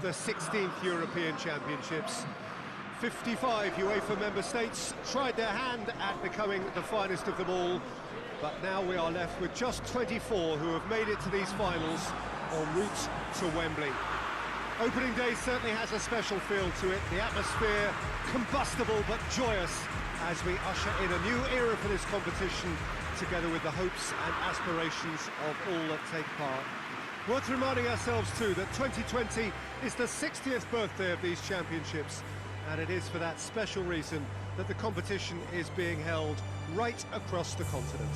the 16th European Championships. 55 UEFA member states tried their hand at becoming the finest of them all, but now we are left with just 24 who have made it to these finals en route to Wembley. Opening day certainly has a special feel to it, the atmosphere combustible but joyous as we usher in a new era for this competition, together with the hopes and aspirations of all that take part. Worth reminding ourselves too that 2020 is the 60th birthday of these championships, and it is for that special reason that the competition is being held right across the continent.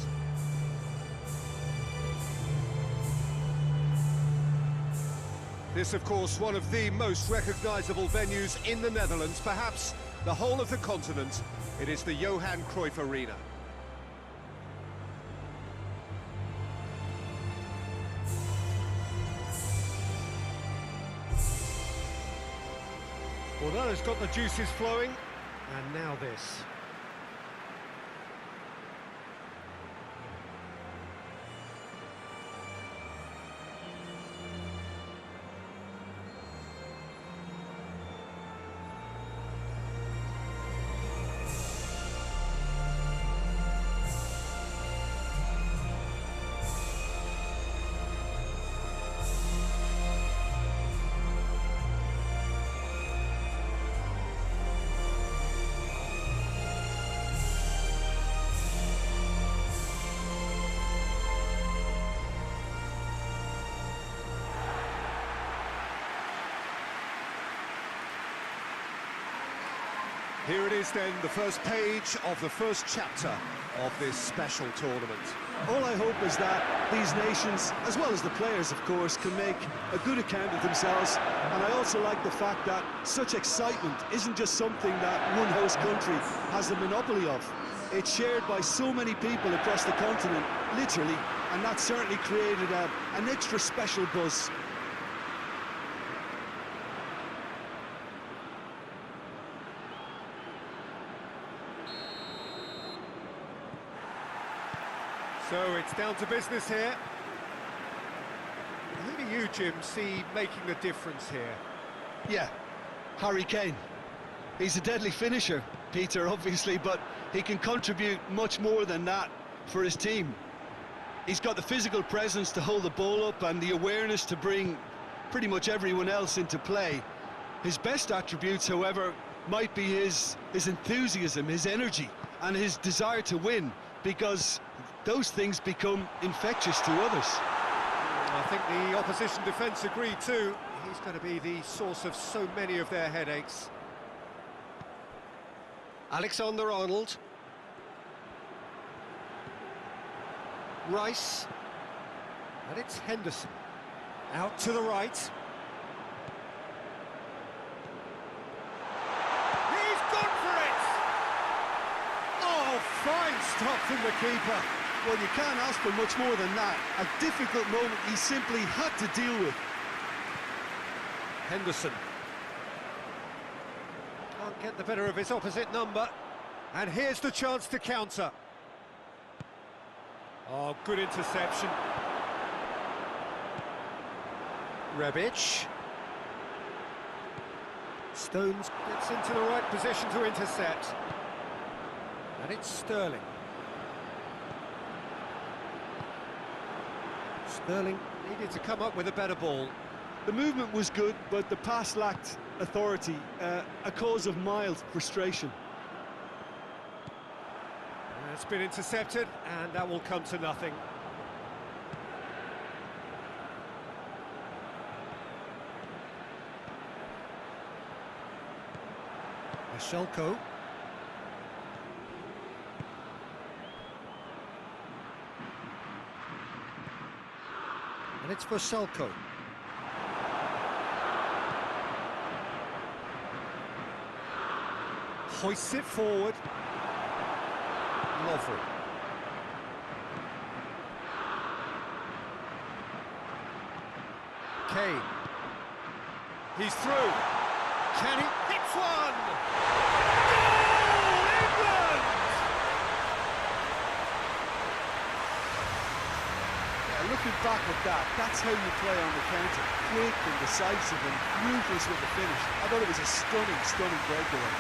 This, of course, one of the most recognisable venues in the Netherlands, perhaps the whole of the continent. It is the Johan Cruyff Arena. Well, that has got the juices flowing, and now this. Here it is then, the first page of the first chapter of this special tournament. All I hope is that these nations, as well as the players of course, can make a good account of themselves. And I also like the fact that such excitement isn't just something that one host country has the monopoly of. It's shared by so many people across the continent, literally, and that certainly created an extra special buzz. So it's down to business here. Who do you, Jim, see making the difference here? Yeah, Harry Kane. He's a deadly finisher, Peter, obviously, but he can contribute much more than that for his team. He's got the physical presence to hold the ball up and the awareness to bring pretty much everyone else into play. His best attributes, however, might be his enthusiasm, his energy, and his desire to win, because those things become infectious to others. I think the opposition defence agreed too. He's going to be the source of so many of their headaches. Alexander-Arnold. Rice. And it's Henderson. Out to the right. He's gone for it! Oh, fine stop from the keeper. Well, you can't ask for much more than that. A difficult moment he simply had to deal with. Henderson. Can't get the better of his opposite number. And here's the chance to counter. Oh, good interception. Rebic. Stones gets into the right position to intercept. And it's Sterling. Sterling needed to come up with a better ball. The movement was good, but the pass lacked authority, a cause of mild frustration. It's been intercepted, and that will come to nothing. Ashelko. And it's for Selko. Hoists it forward. Lovely. Kane. He's through. Can he? Hits one! Goal, England! Yeah, look it back at that. That's how you play on the counter. Quick and decisive and ruthless with the finish. I thought it was a stunning, stunning breakaway.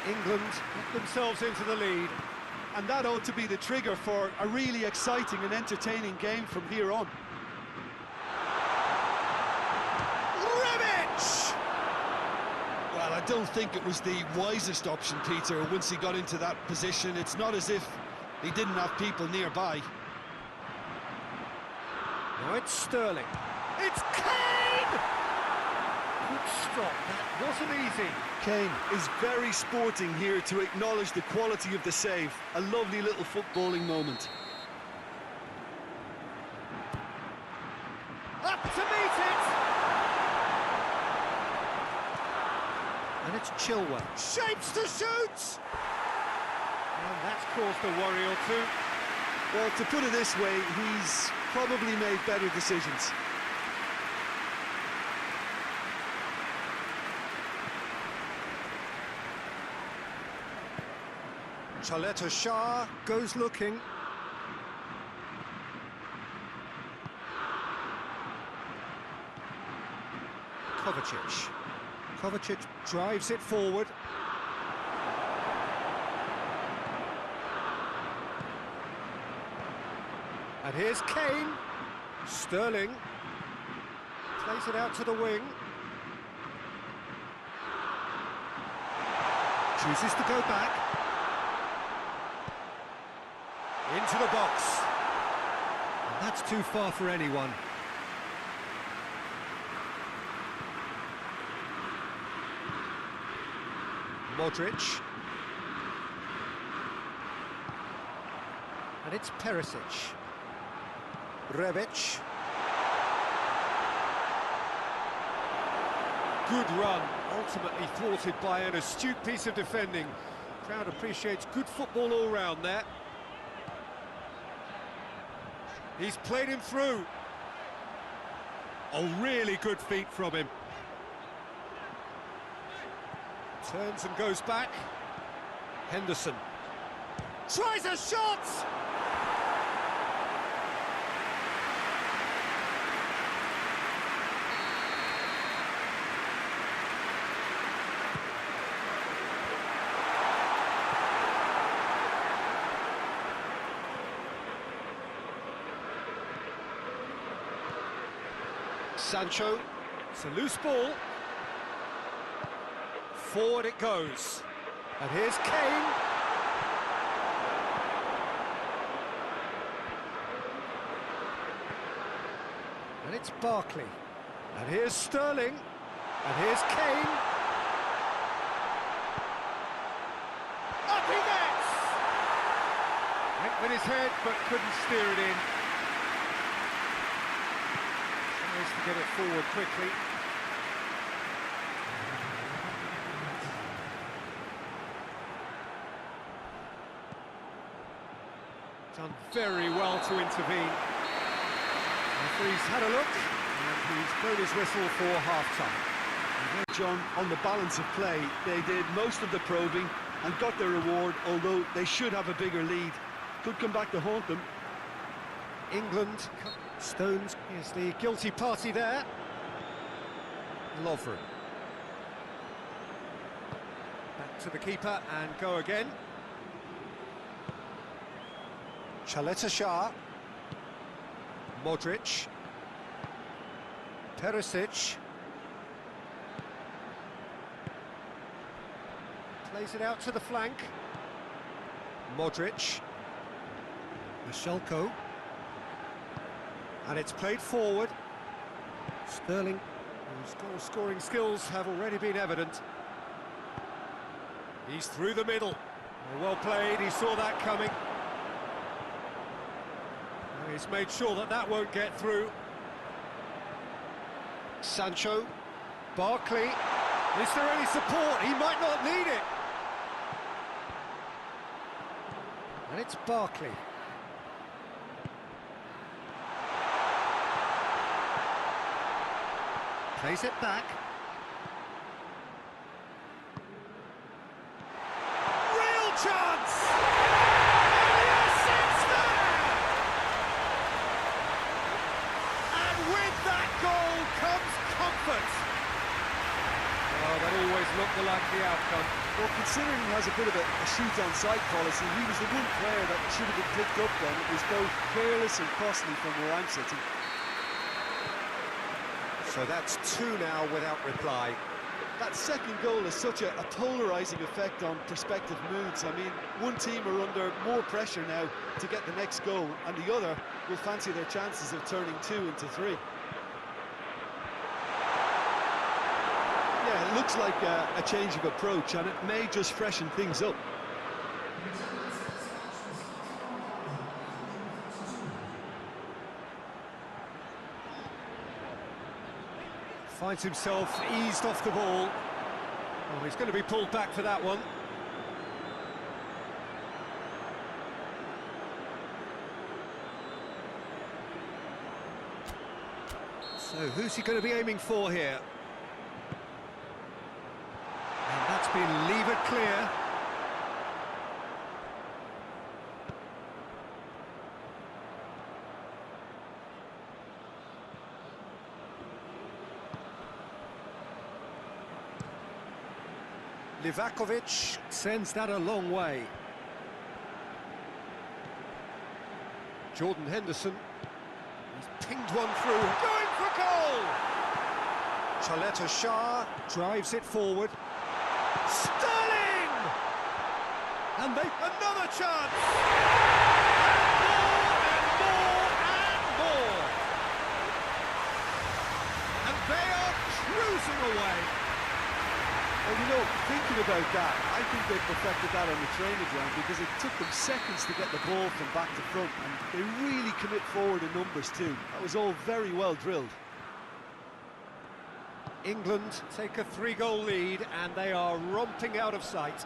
England put themselves into the lead. And that ought to be the trigger for a really exciting and entertaining game from here on. Rebic! Well, I don't think it was the wisest option, Peter, once he got into that position. It's not as if he didn't have people nearby. Now it's Sterling. It's Kane! Good stop, that wasn't easy. Kane is very sporting here to acknowledge the quality of the save. A lovely little footballing moment. Up to meet it! And it's Chilwell. Shapes to shoot! And that's caused a worry or two. Well, to put it this way, he's probably made better decisions. Chaleta Shah goes looking. Kovacic. Kovacic drives it forward. And here's Kane. Sterling plays it out to the wing. Chooses to go back. Into the box. And that's too far for anyone. Modric. And it's Perisic. Rebic. Good run, ultimately thwarted by an astute piece of defending. Crowd appreciates good football all round there. He's played him through. Oh, really good feet from him. Turns and goes back. Henderson. Tries a shot! Sancho, it's a loose ball. Forward it goes. And here's Kane. And it's Barkley. And here's Sterling. And here's Kane. Up he gets! Went with his head, but couldn't steer it in. Tries to get it forward quickly. Done very well to intervene. Referee's had a look, and he's blown his whistle for half-time. John, on the balance of play, they did most of the probing and got their reward, although they should have a bigger lead. Could come back to haunt them. England, Stones is the guilty party there. Lovren. Back to the keeper and go again. Chaleta Shah. Modric. Perisic. Plays it out to the flank. Modric. Michelko. And it's played forward. Sterling, whose goal-scoring skills have already been evident. He's through the middle. Well played, he saw that coming. He's made sure that that won't get through. Sancho. Barkley. Is there any support? He might not need it. And it's Barkley. Plays it back. Real chance! not the likely outcome. Well, considering he has a bit of a shoot-on-sight policy, he was the one player that should have been picked up then. It was both careless and costly from where I'm sitting. So that's 2 now without reply. That second goal has such a polarising effect on prospective moods. I mean, one team are under more pressure now to get the next goal, and the other will fancy their chances of turning 2 into 3. Yeah, it looks like a change of approach, and it may just freshen things up. Finds himself eased off the ball. Oh, he's going to be pulled back for that one. So who's he going to be aiming for here? And that's been levered clear. Livakovic sends that a long way. Jordan Henderson, he's pinged one through, going for goal! Chaleta Shah drives it forward. Sterling! And they, another chance! And more and more! And they are cruising away. Well, you know, thinking about that, I think they perfected that on the training ground because it took them seconds to get the ball from back to front, and they really commit forward in numbers too. That was all very well drilled. England take a 3-goal lead, and they are romping out of sight.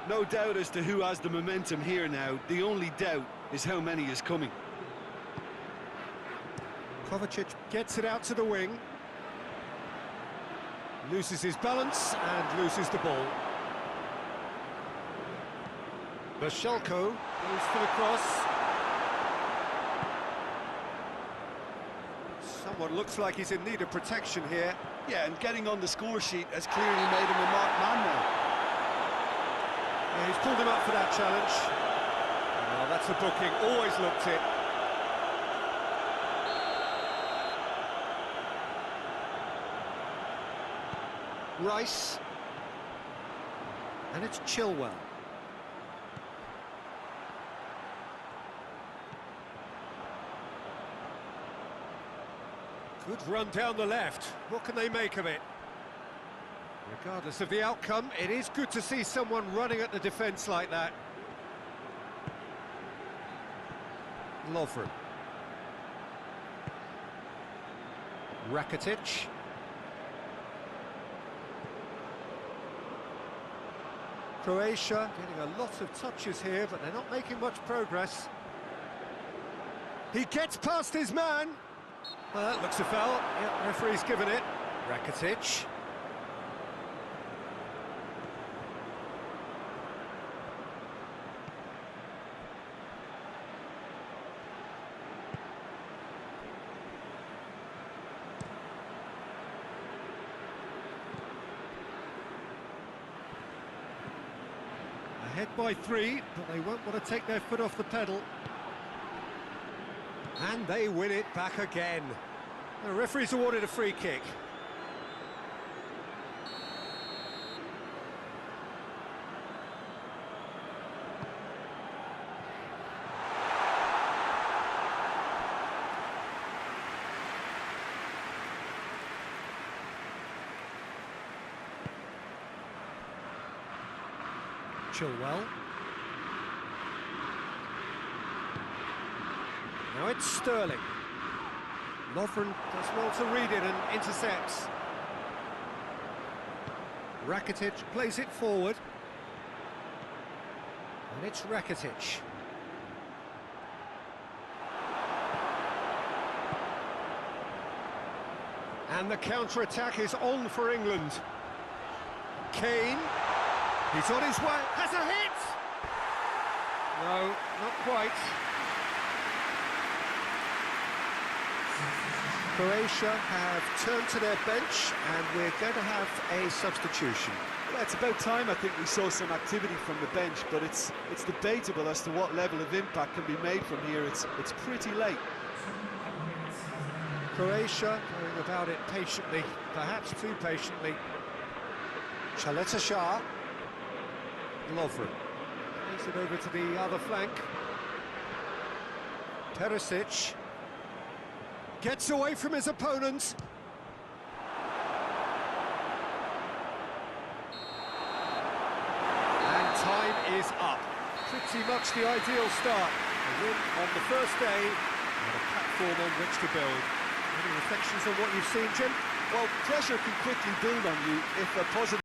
No doubt as to who has the momentum here now. The only doubt is how many is coming. Kovacic gets it out to the wing. Loses his balance and loses the ball. Bashelko goes for the cross. Someone looks like he's in need of protection here. Yeah, and getting on the score sheet has clearly made him a marked man now. Yeah, he's pulled him up for that challenge. Oh, that's a booking, always looked it. Rice, and it's Chilwell. Good run down the left. What can they make of it? Regardless of the outcome, it is good to see someone running at the defence like that. Lovren. Rakitic. Croatia getting a lot of touches here, but they're not making much progress. He gets past his man. Well, that looks a foul. Yeah, referee's given it. Rakitic. Ahead by 3, but they won't want to take their foot off the pedal. And they win it back again. The referee's awarded a free kick. Chilwell. Now it's Sterling. Lovren does well to read it and intercepts. Rakitic plays it forward. And it's Rakitic. And the counter-attack is on for England. Kane. He's on his way. Has a hit! No, not quite. Croatia have turned to their bench, and we're going to have a substitution. Well, Yeah, it's about time I think we saw some activity from the bench, but it's debatable as to what level of impact can be made from here. It's pretty late. Croatia going about it patiently, perhaps too patiently. Chaleta Shah. Lovren. Plays it over to the other flank. Perisic. Gets away from his opponent. And time is up. Pretty much the ideal start. A win on the first day and a platform on which to build. Any reflections on what you've seen, Jim? Well, pressure can quickly build on you if a positive